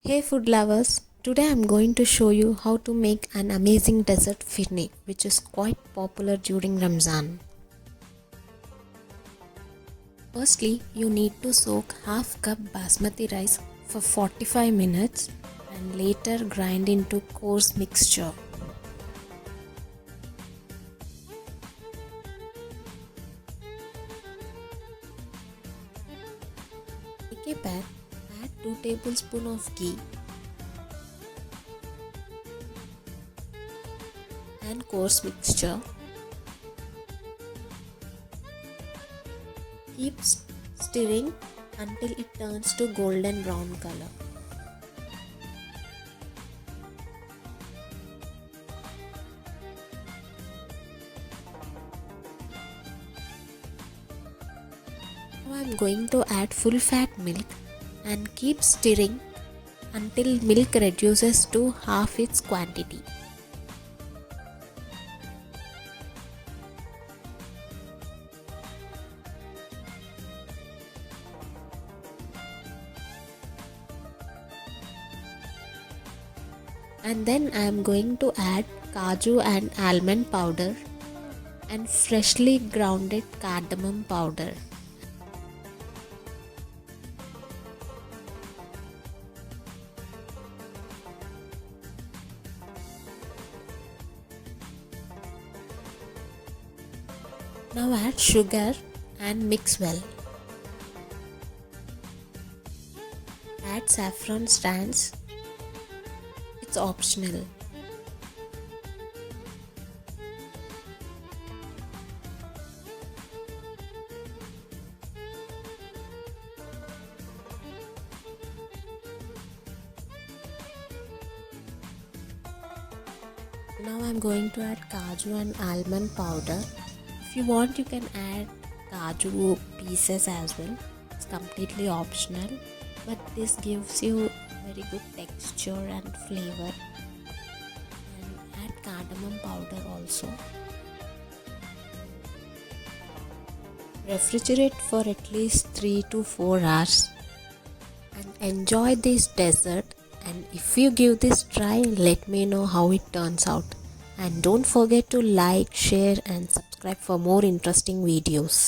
Hey food lovers, today I'm going to show you how to make an amazing dessert Phirni, which is quite popular during Ramadan. Firstly, you need to soak half cup Basmati rice for 45 minutes and later grind into coarse mixture. Take a pan, add 2 tablespoons of ghee and coarse mixture. Keep stirring until it turns to golden brown color. Now I am going to add full fat milk and keep stirring until milk reduces to half its quantity. And then I am going to add Kaju and almond powder and freshly grounded cardamom powder. Now add sugar and mix well. Add saffron strands. It's optional. Now I'm going to add Kaju and almond powder. If you want, you can add Kaju pieces as well. It's completely optional, but this gives you very good texture and flavor. And add cardamom powder also. Refrigerate for at least 3 to 4 hours and enjoy this dessert. And if you give this try, let me know how it turns out. And don't forget to like, share and subscribe for more interesting videos.